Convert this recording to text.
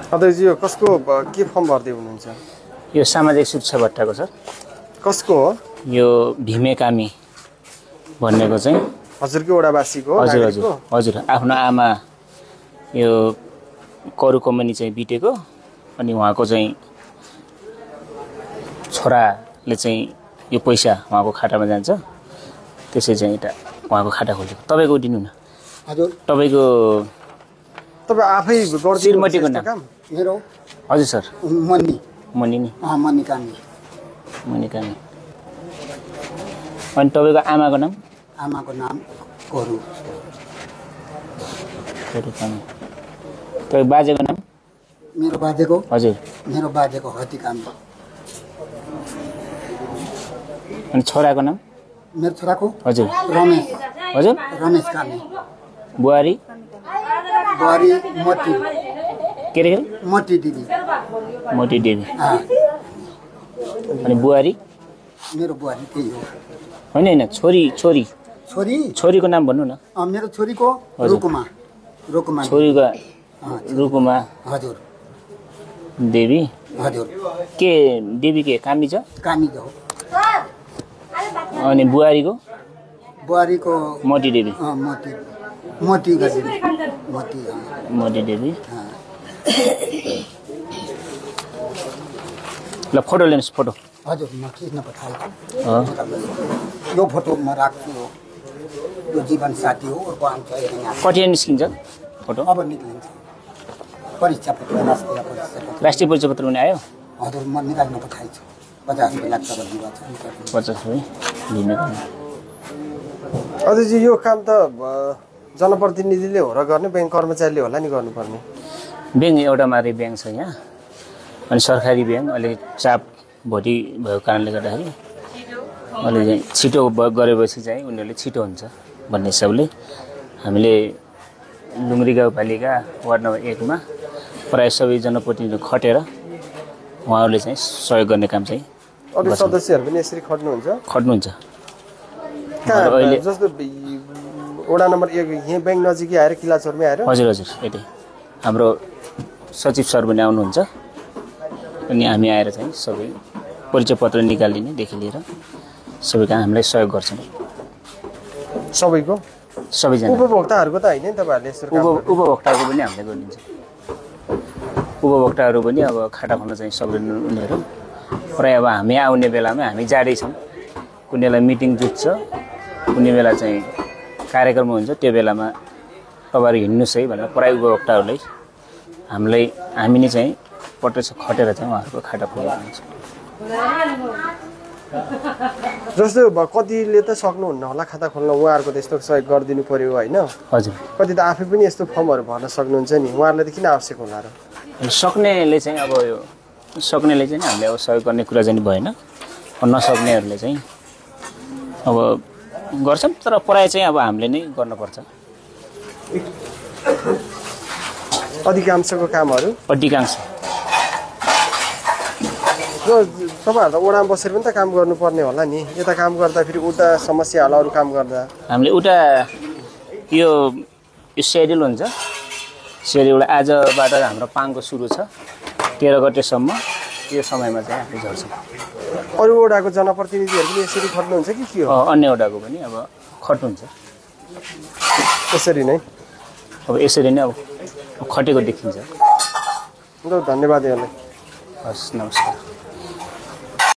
अध्यक्षजी यो कसको के फर्म भर्दै हुनुहुन्छ? यो सामाजिक सुरक्षा भत्ताको सर। कसको हो? यो भीमे कामी भन्नेको चाहिँ हजुरकै वडावासीको? हजुर हजुर हजुर। आफ्नो आमा यो करु कम्पनी चाहिँ बिटेको अनि उहाँको चाहिँ छोराले चाहिँ यो पैसा उहाँको खातामा जान्छ, त्यसै चाहिँ एउटा उहाँको खाता खोलेको। तपाईँको दिनु न। हजुर तपाईँको तपाईँ आफै गर्दै श्रीमतीको नाम? मेरो हजुर सर। मन्नी मन्नी नि? मन्नी कामी। मन्नी कामी। अनि तपाईँको आमाको नाम? आमाको नाम कोरु। कोरु कामी। तपाईँको बाजेको नाम? मेरो बाजेको? हजुर। मेरो बाजेको हति कामी। अनि छोराको नाम? मेरो छोराको? हजुर। रमेश। हजुर। रमेश कामी। बुहारी? बुहारी मोती। के रे? मोती दिदी। मोती देवी। अनि बुहारी? मेरो बुहारी त्यही हो। होइन होइन, छोरी छोरी छोरी? छोरीको नाम भन्नु न। मेरो छोरीको रुकुमा। रुकुमा। छोरीको रुकुमा हजुर देवी। हजुर। के देवी के कामी छ? कामी हो। अनि बुहारीको? बुहारीको मोती देवी। मोती मोती गरी मोती मोती देवी। ल फोटो लिनुहोस्। फोटो हजुर म खिच्न पठाएको। यो फोटो म राख्छु। यो जीवन साथी हो। कति निस्किन्छ फोटो? अब निक्लिन्छ। परीक्षा पत्र राष्ट्रिय परिचय पत्र पनि आयो? हजुर म निकाल्न पठाएको छु। 50 लाख त 50 हो लिनु। अध्यक्षजी यो काम त जनप्रतिनिधिले हो र गर्ने, ब्याङ्क कर्मचारीले होला नि गर्नुपर्ने? ब्याङ्क एउटा मात्रै ब्याङ्क छ यहाँ, अनि सरकारी ब्याङ्क अहिले चाप भोलि भएको कारणले गर्दाखेरि अहिले चाहिँ छिटो गरेपछि चाहिँ उनीहरूले छिटो हुन्छ भन्ने हिसाबले हामीले लुङ्ग्री गाउँपालिका वार्ड नम्बर 1 मा प्रायः सबै जनप्रतिनिधि खटेर उहाँहरूले चाहिँ सहयोग गर्ने काम चाहिँ अरू सदस्यहरू पनि यसरी खट्नुहुन्छ? खट्नुहुन्छ। अहिले जस्तो वडा नम्बर 1 यहाँ ब्याङ्क नजिकै आएर किलाचोरमै आएर? हजुर हजुर यतै हाम्रो सचिव सर पनि आउनुहुन्छ अनि हामी आएर चाहिँ सबै परिचय पत्र निकालिनेदेखि लिएर सबै काम हामीलाई सहयोग गर्छन्। सबैको? सबैजना। उपभोक्ताहरूको त होइन नि तपाईँहरूले यसरी काम? उपभोक्ताको पनि हामीले गरिदिन्छ। उपभोक्ताहरू पनि अब खाता खोल्न चाहिँ सक्दैन उनीहरू। प्रायः अब हामी आउने बेलामा हामी जाडै छौँ, कुनै बेला मिटिङ जुट्छ, कुनै बेला चाहिँ कार्यक्रम हुन्छ, त्यो बेलामा तपाईँहरू हिँड्नुहोस् है भनेर प्रायः उपभोक्ताहरूलाई हामी नै चाहिँ प्रत्यक्ष खटेर चाहिँ उहाँहरूको खाता खोल्नुहुन्छ। जस्तो कतिले त सक्नुहुन्न होला खाता खोल्न, उहाँहरूको त यस्तो सहयोग गरिदिनु पर्यो होइन? हजुर। कति त आफै पनि यस्तो फर्महरू भर्न सक्नुहुन्छ नि, उहाँहरूलाई त किन आवश्यक होला र? सक्नेले चाहिँ अब यो सक्नेले चाहिँ हामीले अब सहयोग गर्ने कुरा चाहिँ भएन, नसक्नेहरूले चाहिँ अब गर्छन्, तर प्रायः चाहिँ अब हामीले नै गर्नुपर्छ। अधिकांशको कामहरू? अधिकांश। र तपाईँहरू त वडामा बसेर पनि त काम गर्नुपर्ने होला नि, यता काम गर्दा फेरि उता समस्या होला अरू काम गर्दा? हामीले उता यो सेड्युल हुन्छ, सेड्युल आजबाट हाम्रो पाङको सुरु छ 13 गतेसम्म, यो समयमा चाहिँ हामी झर्छौँ। अरू वडाको जनप्रतिनिधिहरू पनि यसरी खट्नुहुन्छ कि के हो? अन्य वडाको पनि अब खट्नुहुन्छ यसरी नै? अब यसरी नै अब खटेको देखिन्छ। ल धन्यवाद यहाँलाई। हस् नमस्कार।